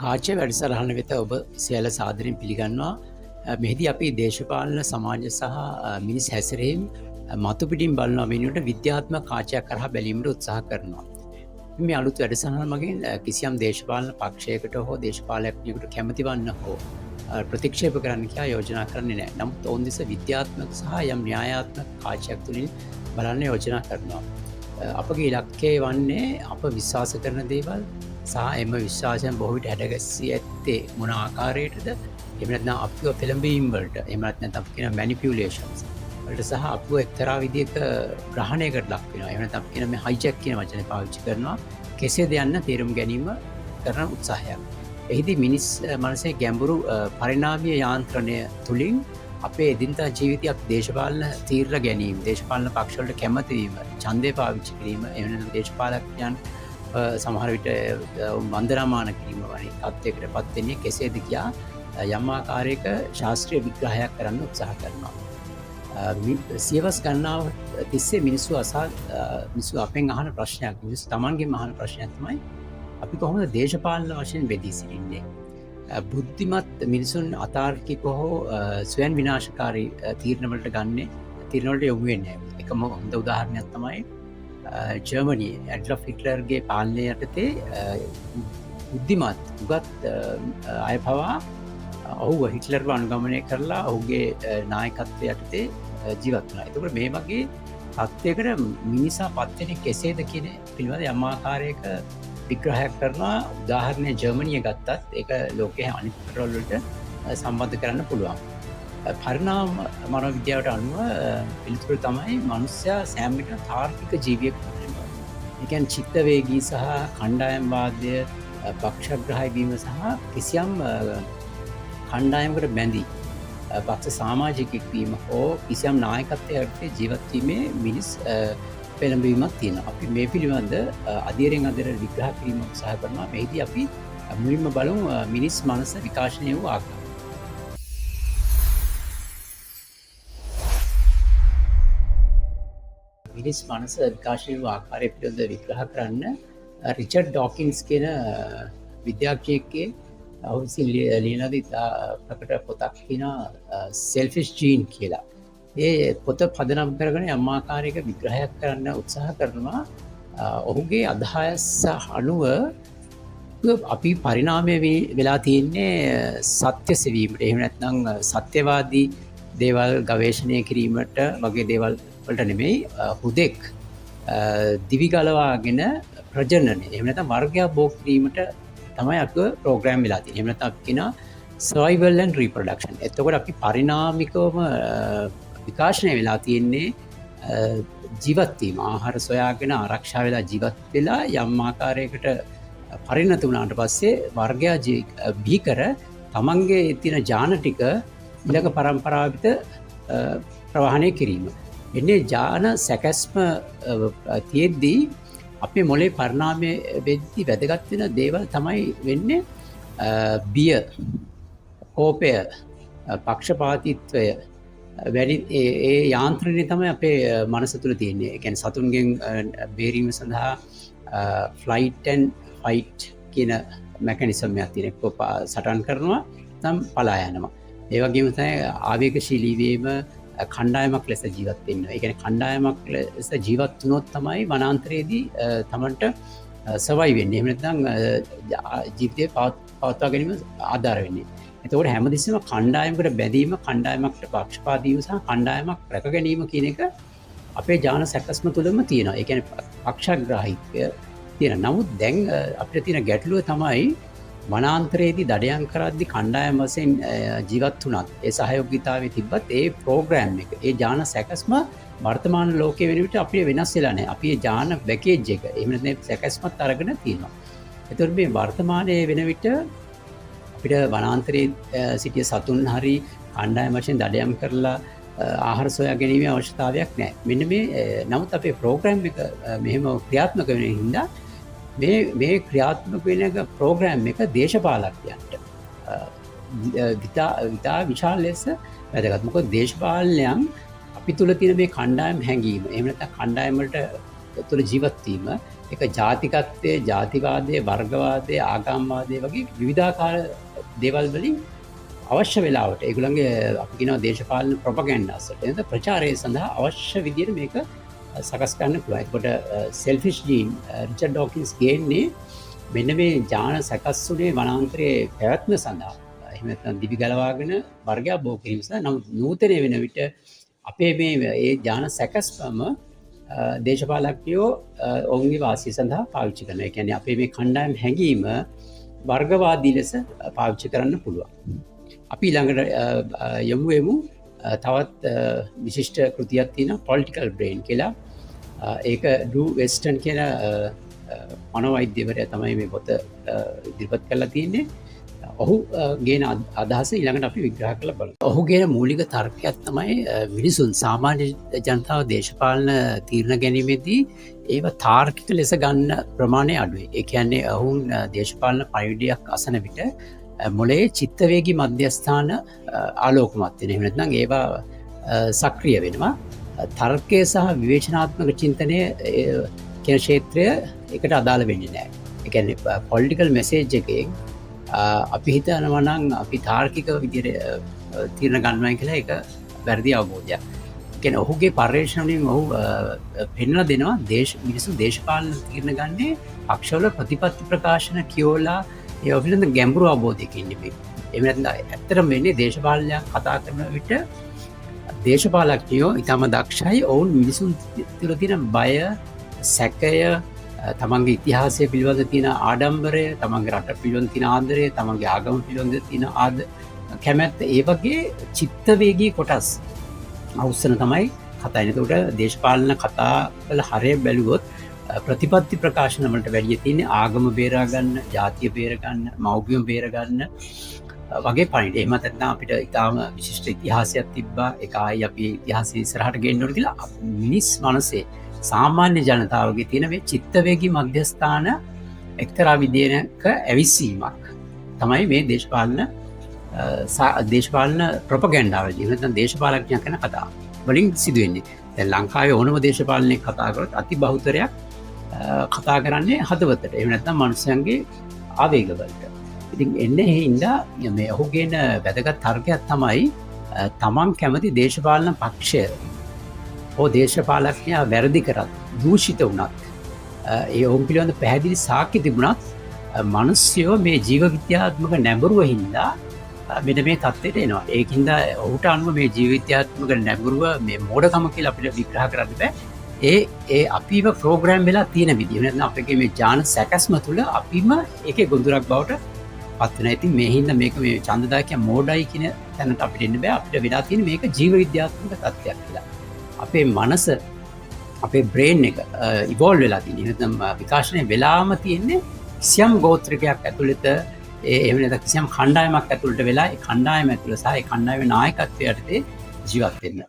කාචය වැඩසටහන වෙත ඔබ සියල්ල සාදරයෙන් පිළිගන්නවා. මෙහිදී අපි දේශපාලන සමාජ සහ මිනිස් හැසිරීම් මතුපිටින් බලනවා වෙනුවට විද්‍යාත්මක කාචයක් කරහා බැලීමට උත්සාහ කරනවා. මේ අලුත් වැඩසටහන මගින් කිසියම් දේශපාලන පක්ෂයකට හෝ දේශපාලකයෙකුට කැමති වන්න හෝ ප්‍රතික්ෂේප කරන්න කියා යෝජනා කරන්නේ නැහැ. නමුත් ඔවුන් දෙස විද්‍යාත්මක සහ යම් න්‍යායාත්මක කාචයක් තුළින් බලන්න යෝජනා කරනවා. අපගේ ඉලක්කය වන්නේ අප විශ්වාස කරන දේවල් සහ එම විශ්වාසයන් බොහෝ විට හැඩගැස්සී ඇත්තේ මොන ආකාරයටද, එහෙම නැත්නම් අපිව පෙළඹවීම් වලට, එහෙම නැත්නම් අපි කියන මැනිපියුලේෂන්ස් වලට සහ අපිව එක්තරා විදිහක ග්‍රහණයකට ලක් වෙනවා. එහෙම නැත්නම් අපි කියන මේ හයිජැක් කියන වචනේ පාවිච්චි කරනවා. කෙසේද යන්න තේරුම් ගැනීම කරන උත්සාහයක්. එහිදී මිනිස් මනසේ ගැඹුරු පරිණාමීය යාන්ත්‍රණය තුළින් අපේ එදිනදා ජීවිතයක් දේශපාලන තීරණ ගැනීම, දේශපාලන පක්ෂ වලට කැමති වීම, ඡන්දය පාවිච්චි කිරීම, එහෙම නැත්නම් දේශපාලකයන් සමහර විට වන්දනාමාන කිරීම වැනි තත්ත්වයකට පත් වෙන්නේ කෙසේද කියා යම් ආකාරයක ශාස්ත්‍රීය විග්‍රහයක් කරන්න උත්සාහ කරනවා. සියවස් ගණනාව තිස්සේ මිනිස්සු අපෙන් අහන ප්‍රශ්නයක්, මිනිස්සු තමන්ගෙන් අහන ප්‍රශ්නයක් තමයි අපි කොහොමද දේශපාලන වශයෙන් බෙදී සිටින්නේ? බුද්ධිමත් මිනිසුන් අතාර්කික හෝ ස්වයන් විනාශකාරී තීරණවලට යොමු වෙන්නේ. එකම හොඳ උදාහරණයක් තමයි ජර්මනිය ඇඩ්ලොෆ් හිට්ලර්ගේ පාලනය යටතේ බුද්ධිමත් උගත් අය පවා ඔහුව හිට්ලර්ව අනුගමනය කරලා ඔහුගේ නායකත්වය යටතේ ජීවත් වුණා. එතකොට මේ වගේ තත්ත්වයකට මිනිසා පත් වෙන්නේ කෙසේද කියන පිළිබඳ යම් ආකාරයක විග්‍රහයක් කරනවා. උදාහරණයක් ජර්මනිය ගත්තත් ඒක ලෝකයේ අනිත් රටවල් වලට සම්බන්ධ කරන්න පුළුවන්. පරිණාම මනෝවිද්‍යාවට අනුව පිළිතුර තමයි මනුස්සයා සෑම විටම තාර්කික ජීවියෙක් වෙනවා. ඒ කියන්නේ චිත්ත වේගී සහ කණ්ඩායම්වාදය පක්ෂග්‍රාහී වීම සහ කිසියම් කණ්ඩායමකට බැඳී පක්ෂ සමාජිකයෙක් වීම හෝ කිසියම් නායකත්වයක් යටතේ ජීවත් වීමේ මිනිස් පෙළඹවීමක් තියෙනවා. අපි මේ පිළිබඳ අධීරයෙන් අධීර විග්‍රහ කිරීම උත්සාහ කරනවා. මෙහිදී අපි මුලින්ම බලමු මිනිස් මනස විකාශනය වූ ආකාරය. මිනිස් මනස විකාශනය වූ ආකාරය පිළිබඳ විග්‍රහ කරන්න රිචඩ් ඩොකින්ස් කියන විද්‍යාඥයෙක්ගේ ඔහු විසින් ලියන ප්‍රකට පොතක් තියෙනවා සෙල්ෆිෂ් ජීන් කියලා. ඒ පොත පදනම් කරගෙන යම් ආකාරයක විග්‍රහයක් කරන්න උත්සාහ කරනවා. ඔහුගේ අදහස් අනුව අපි පරිණාමය වෙලා තියෙන්නේ සත්‍ය සෙවීමට, එහෙම නැත්නම් සත්‍යවාදී දේවල් ගවේෂණය කිරීමට වගේ දේවල් වලට නෙමෙයි, හුදෙක් දිවිගලවාගෙන ප්‍රජනනය, එහෙම නැත්නම් වර්ගයක් බෝ කිරීමට තමයි අපිව ප්‍රෝග්‍රෑම් වෙලා තියෙන්නේ. එහෙම නැත්නම් අපි කියනවා survival and reproduction. එතකොට අපි පරිණාමිකවම විකාශනය වෙලා තියෙන්නේ ජීවත් වීම, ආහාර සොයාගෙන ආරක්ෂා වෙලා ජීවත් වෙලා යම් ආකාරයකට පරිණත වුණාට පස්සේ වර්ගයා බිහි කර තමන්ගේ තියෙන ජාන ටික ඊළඟ පරම්පරාවට ප්‍රවාහනය කිරීම. එන්නේ ජාන සැකැස්ම තියෙද්දී අපේ මොලේ පරිණාමය වෙද්දී වැදගත් වෙන දේවල් තමයි වෙන්නේ බිය, කෝපය, පක්ෂපාතීත්වය වැඩි ඒ යාන්ත්‍රණය තමයි අපේ මනස තුළ තියෙන්නේ. ඒ කියන්නේ සතුන්ගෙන් බේරීම සඳහා ෆ්ලයිට් ඇන්ඩ් ෆයිට් කියන මෙකැනිසම් එකක් තියෙන. එක්ක සටන් කරනවා නැත්නම් පලා යනවා. ඒ වගේම තමයි ආවේගශීලී වීම, කණ්ඩායමක් ලෙස ජීවත් වෙන්න. ඒ කියන්නේ කණ්ඩායමක් ලෙස ජීවත් වුණොත් තමයි වනාන්තරයේදී තමන්ට සර්වයිව් වෙන්නේ. එහෙම නැත්නම් ජීවිතේ පවත්වා ගැනීම ආධාර වෙන්නේ. එතකොට හැමදෙස්සෙම කණ්ඩායමකට බැඳීම, කණ්ඩායමකට පක්ෂපාතීව සහ කණ්ඩායමක් රැක ගැනීම කියන එක අපේ ජාන සැකස්ම තුළම තියෙනවා. ඒ කියන්නේ පක්ෂග්‍රාහීත්වය තියෙනවා. නමුත් දැන් අපිට තියෙන ගැටලුව තමයි වනාන්තරයේදී දඩයම් කරද්දී කණ්ඩායම වශයෙන් ජීවත් වුණත්, ඒ සහයෝගීතාවයේ තිබ්බත් ඒ ප්‍රෝග්‍රෑම් එක, ඒ ජාන සැකස්ම වර්තමාන ලෝකයේ වෙන විට අපිට වෙනස් වෙලා නැහැ. අපි ඒ ජාන පැකේජ් එක, එහෙම නැත්නම් සැකස්මත් අරගෙන තියෙනවා. එතකොට මේ වර්තමානයේ වෙන විට අපිට වනාන්තරයේ සිටිය සතුන් හරි කණ්ඩායම වශයෙන් දඩයම් කරලා ආහාර සොයා ගැනීමේ අවශ්‍යතාවයක් නැහැ. මෙන්න මේ නමුත් අපේ ප්‍රෝග්‍රෑම් එක මෙහෙම ක්‍රියාත්මක වෙන හින්දා මේ ක්‍රියාත්මක වෙන ප්‍රෝග්‍රෑම් එක දේශපාලකයන්ට විතා විශාල ලෙස වැදගත්. මොකද දේශපාලනයන් අපි තුල තියෙන මේ කණ්ඩායම් හැඟීම, එහෙම නැත්නම් කණ්ඩායම් වලට තුළ ජීවත්වීම එක ජාතිකත්වය ජාතිවාදය වර්ගවාදය ආගම්වාදය වගේ විවිධාකාර දේවල් වලින් අවශ්‍ය වෙලාවට ඒගොල්ලන්ගේ අපි කියනවා දේශපාලන ප්‍රොපගැන්ඩාස්ට එතන ප්‍රචාරය සඳහා අවශ්‍ය විදිහට මේක සකස් කරන්න පුළුවන්. එතකොට සෙල්ෆිෂ් ජීන් රිචඩ් ඩොකින්ස් ගේන්නේ මෙන්න මේ ඥාන සකස්ුනේ වනාන්තරයේ පැවැත්ම සඳහා. එහෙම නැත්නම් දිවි ගලවාගෙන වර්ගයක් බෝ කිරීම සඳහා. නමුත් නූතනය වෙන විට අපේ මේ ඒ ඥාන සැකස්ම දේශපාලකයෝ ඔවුන්ගේ වාසිය සඳහා පාවිච්චි කරනවා. ඒ කියන්නේ අපේ මේ කණ්ඩායම් හැඟීම වර්ගවාදී ලෙස පාවිච්චි කරන්න පුළුවන්. අපි ළඟට යමුවෙමු තවත් විශිෂ්ට කෘතියක් තියෙනවා පොලිටිකල් බ්‍රේන් කියලා. ඒක ඩ්‍රූ වෙස්ටන් කියන මනෝවෛද්‍යවරයා තමයි මේ පොත ඉදිරිපත් කරලා තියෙන්නේ. ඔහු ගේන අදහස ඊළඟට අපි විග්‍රහ කරලා බලමු. ඔහු ගේන මූලික තර්කයක් තමයි මිනිසුන් සාමාන්‍ය ජනතාව දේශපාලන තීරණ ගැනීමේදී ඒව තාර්කික ලෙස ගන්න ප්‍රමාණය අඩුයි. ඒ කියන්නේ ඔවුන් දේශපාලන පණිවිඩයක් අසන විට මොලේ චිත්තවේගී මධ්‍යස්ථාන ආලෝකමත් වෙන. එහෙම නැත්නම් ඒවා සක්‍රිය වෙනවා. තර්කය සහ විවේචනාත්මක චින්තනය කියන ක්ෂේත්‍රය එකට අදාළ වෙන්නේ නැහැ. ඒ කියන්නේ පොලිටිකල් මෙසේජ් එකෙන් අපි හිතනවා නම් අපි තාර්කික විදිහට තීරණ ගන්නවා කියලා ඒක වැරදි අවබෝධයක්. ඒ කියන්නේ ඔහුගේ පර්යේෂණ වලින් ඔහු පෙන්වලා දෙනවා මිනිස්සු දේශපාලන තීරණ ගන්නේ පක්ෂවල ප්‍රතිපත්ති ප්‍රකාශන කියවලා ඒ ඔෆිලෙන් ගැඹුරු අවබෝධයකින් නෙමෙයි. එහෙම නැත්නම් ඇත්තටම වෙන්නේ දේශපාලනයක් කතා කරන විට දේශපාලකයෝ ඊටම දක්ෂයි. ඔවුන් මිනිසුන් තුළ තියෙන බය, සැකය, තමන්ගේ ඉතිහාසය පිළිබඳ තියෙන ආඩම්බරය, තමන්ගේ රට පිළිබඳ තියෙන ආදරය, තමන්ගේ ආගම පිළිබඳ තියෙන කැමැත්ත, ඒ වගේ චිත්තවේගී කොටස් අවුස්සන තමයි කතා. එතකොට දේශපාලන කතා වල හරය බැලුවොත් ප්‍රතිපත්ති ප්‍රකාශන වලට වැඩිය තියෙන්නේ ආගම බේරා ගන්න, ජාතිය බේර ගන්න, මව්බිම බේර ගන්න වගේ පණිවිඩ. එහෙම නැත්නම් අපිට ඊටාම විශිෂ්ට ඉතිහාසයක් තිබ්බා. ඒක ආයි අපි ඉතිහාසය ඉස්සරහට ගෙන්න ඕන කියලා මිනිස් මනසේ සාමාන්‍ය ජනතාවගේ තියෙන මේ චිත්තවේගී මධ්‍යස්ථාන එක්තරා විදිහක ඇවිස්සීමක් තමයි මේ දේශපාලන ප්‍රොපගැන්ඩාවලදී නැත්නම් දේශපාලකයන් කරන කතා වලින් සිදුවෙන්නේ. දැන් ලංකාවේ ඕනම දේශපාලනයක් කතා කරොත් අති බහුතරයක් කතා කරන්නේ හදවතට. එහෙම නැත්නම් මනුස්සයන්ගේ ආවේගවලට. ඉතින් එන්නේ ඒ හින්දා මේ ඔහුගේන වැදගත් තර්කයක් තමයි තමන් කැමති දේශපාලන පක්ෂය දේශපාලකයා වැරදි කරත්, දූෂිත වුණත්, ඒ ඔවුන් පිළිබඳ පැහැදිලි සාක්ෂි තිබුණත් මිනිස්සුયો මේ ජීව විද්‍යාත්මක නැඹුරුව හින්දා මෙන්න මේ තත්ත්වයට එනවා. ඒකින්ද ඔහුට අනුව මේ ජීව විද්‍යාත්මක නැඹුරුව මේ මෝඩකම කියලා අපිට විග්‍රහ කරන්න බෑ. ඒ අපිව ප්‍රෝග්‍රෑම් වෙලා තියෙන විදිහ. නැත්නම් අපේ මේ ඥාන සැකස්ම තුළ අපිම ඒකේ ගොදුරක් බවට පත් වෙනවා. ඉතින් මේ හින්දා මේක මේ ඡන්දදායකයා මෝඩයි කියන තැනට අපිට එන්න බෑ. අපිට වෙලා තියෙන මේක ජීව විද්‍යාත්මක තත්ත්වයක් කියලා. අපේ මනස, අපේ බ්‍රේන් එක ඉවෝල්ව් වෙලා තියෙන්නේ. නැත්නම් විකාශනය වෙලාම තියෙන්නේ කිසියම් ගෝත්‍රිකයක් ඇතුළත, එහෙම නැත්නම් කිසියම් කණ්ඩායමක් ඇතුළට වෙලා ඒ කණ්ඩායම ඇතුළ සහ ඒ කණ්ඩායමේ නායකත්වයට ජීවත් වෙන්න.